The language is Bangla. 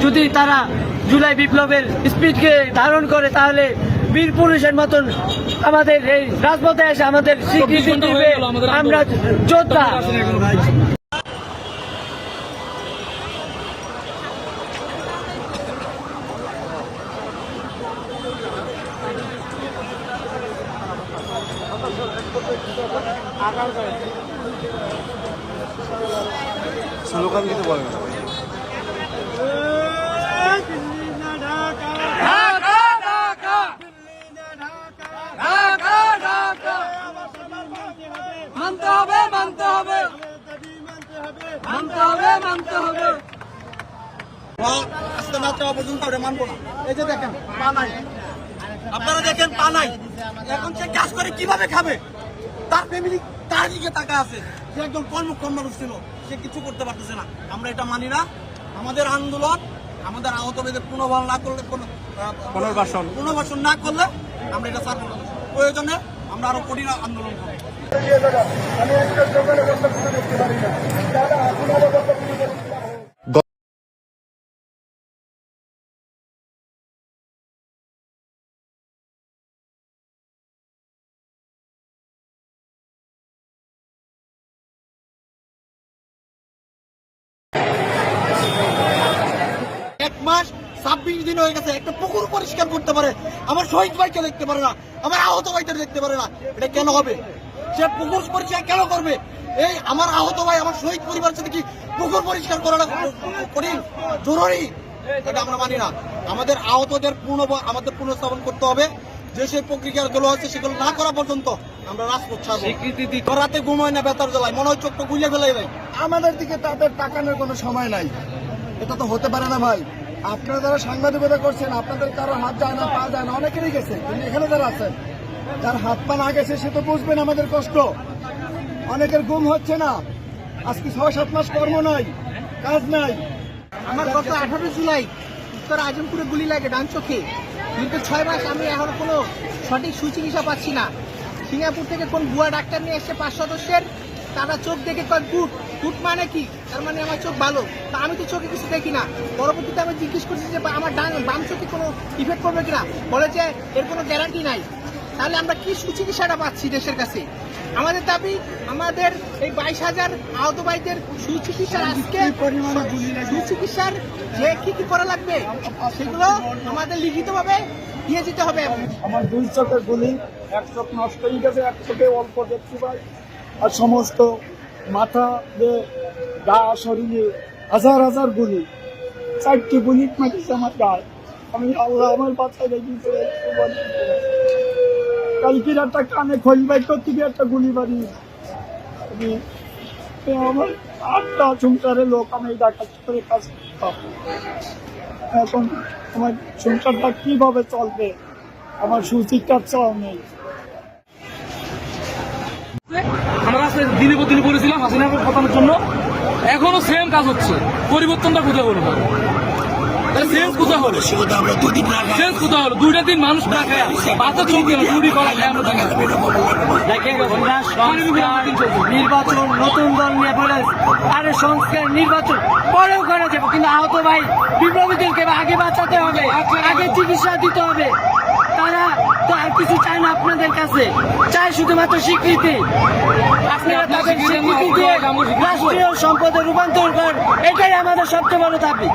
যদি তারা জুলাই বিপ্লবের স্পিডকে ধারণ করে তাহলে বীর পুরুষের মতন আমাদের এই রাজপথে এসে আমাদের স্বীকৃতি দিবে। আমরা যোদ্ধা। স্লোগান দিতে বলেন। মানতে হবে, মানতে হবে, মানতে হবে, মানতে হবে। আজকে মাত্র পর্যন্ত ওটা মানবো না। এই যে দেখেন পা নাই, আপনারা দেখেন পা নাই। এখন সে কাজ করে কিভাবে খাবে? তার ফ্যামিলি তার দিকে তাকা আছে। সে একজন কর্মক্ষম মানুষ ছিল, সে কিছু করতে পারতেছে না। আমরা এটা মানি না। আমাদের আন্দোলন, আমাদের আহত ব্যক্তিদের পুনর্বাসন না করলে, পুনর্বাসন না করলে আমরা এটা ছাড়বো না। প্রয়োজনে আমরা আরো কঠিন আন্দোলন করবো। এক মাস 26 দিন হয়ে গেছে, একটা পুকুর পরিষ্কার করতে পারে, আমার শহীদ ভাইকে দেখতে পারে না, আমার আহত ভাইকে দেখতে পারে না। এটা কেন হবে? সে পুকুর পরিষ্কার কেন করবে? এই আমার আহত ভাই, আমার শহীদ পরিবার সাথে কি পুকুর পরিষ্কার করাটা কঠিন, জরুরি? এটা আমরা মানি না। আমাদের আহতদের আমাদের পুনঃস্থাপন করতে হবে। যে সেই প্রক্রিয়াগুলো আছে সেগুলো না করা পর্যন্ত আমরা রাজপথ ছাড়বো। স্বীকৃতি রাতে ঘুমায় না, বেতার জ্বালায়, মনে হয় চোখটা গুলিয়ে ফেলাই ভাই। আমাদের দিকে তাদের তাকানোর কোনো সময় নাই। এটা তো হতে পারে না ভাই। আপনারা যারা সাংবাদিকতা করছেন, আপনাদের কারো হাত যায় না, পা যায় না, অনেকেরই গেছে। কিন্তু এখানে যারা আছেন, যার হাত পা না গেছে সে তো বুঝবেন আমাদের কষ্ট। অনেকের ঘুম হচ্ছে না, আজকে 6-7 মাস কর্ম নাই, কাজ নাই। আমার গত 18 জুলাই উত্তর আজমপুরে গুলি লাগে ডান চোখে, কিন্তু 6 মাস আমি এখন কোনো সঠিক সুচিকিৎসা পাচ্ছি না। সিঙ্গাপুর থেকে কোন ভুয়া ডাক্তার নিয়ে এসছে 5 সদস্যের, তারা চোখ দেখে কয় গুড। গুড মানে কি? তার মানে আমার চোখ ভালো। তা আমি তো চোখে কিছু দেখি না। পরবর্তীতে আমি জিজ্ঞেস করছি যে আমার বাম চোখে কোনো ইফেক্ট করবে কিনা, বলে যে এর কোনো গ্যারান্টি নাই। তাহলে আমরা কি সুচিকিৎসাটা পাচ্ছি দেশের কাছে? আমাদের দাবি, আমাদের এই 22,000 আহত ভাইদের সুচিকিৎসার আজকে সুচিকিৎসার যে কি করা লাগবে সেগুলো আমাদের লিখিতভাবে দিয়ে যেতে হবে। আমার 2 চোখের গুলি, এক চোখ নষ্ট হয়ে গেছে, এক চোখে অল্প দেখতে পাই, আর সমস্ত মাথা, গা, শরীরে হাজার হাজার গুলি, 4টি বুলেট মারিছে আমার গায়ে। আমি আল্লাহ আমার বাচ্চায় রেখেছে। কালকে একটা কানে খোল বাই করতে গিয়ে একটা গুলি মারি। আমার 8টা সংসারের লোক, আমি ডাকাত করে কাজ করতাম। এখন আমার সংসারটা কিভাবে চলবে? আমার সুচিকিৎসাও নেই। আমরা দিনে পর দিনে করেছিলাম হাসিনাকে পতানোর জন্য, এখনো সেম কাজ হচ্ছে। পরিবর্তনটা কোথায় হলো? চেঞ্জ কোথায় হলো? চেঞ্জ কোথায় হলো? 2টা দিন মানুষ না খায় বাচ্চা চলছে না, চুরি করা খায়। আমরা নির্বাচন নতুন দল নিয়ে বলে আরে সংস্কার নির্বাচন পরেও করা যাবে, কিন্তু আহত ভাই বিপ্লবীদেরকে আগে বাঁচাতে হবে, আগে চিকিৎসা দিতে হবে। তারা তো আর কিছু চায় না আপনাদের কাছে, চায় শুধুমাত্র স্বীকৃতি। আপনারা তাদের স্বীকৃতি দিয়ে রাষ্ট্রীয় সম্পদে রূপান্তর করেন, এটাই আমাদের সবচেয়ে বড় দাবি।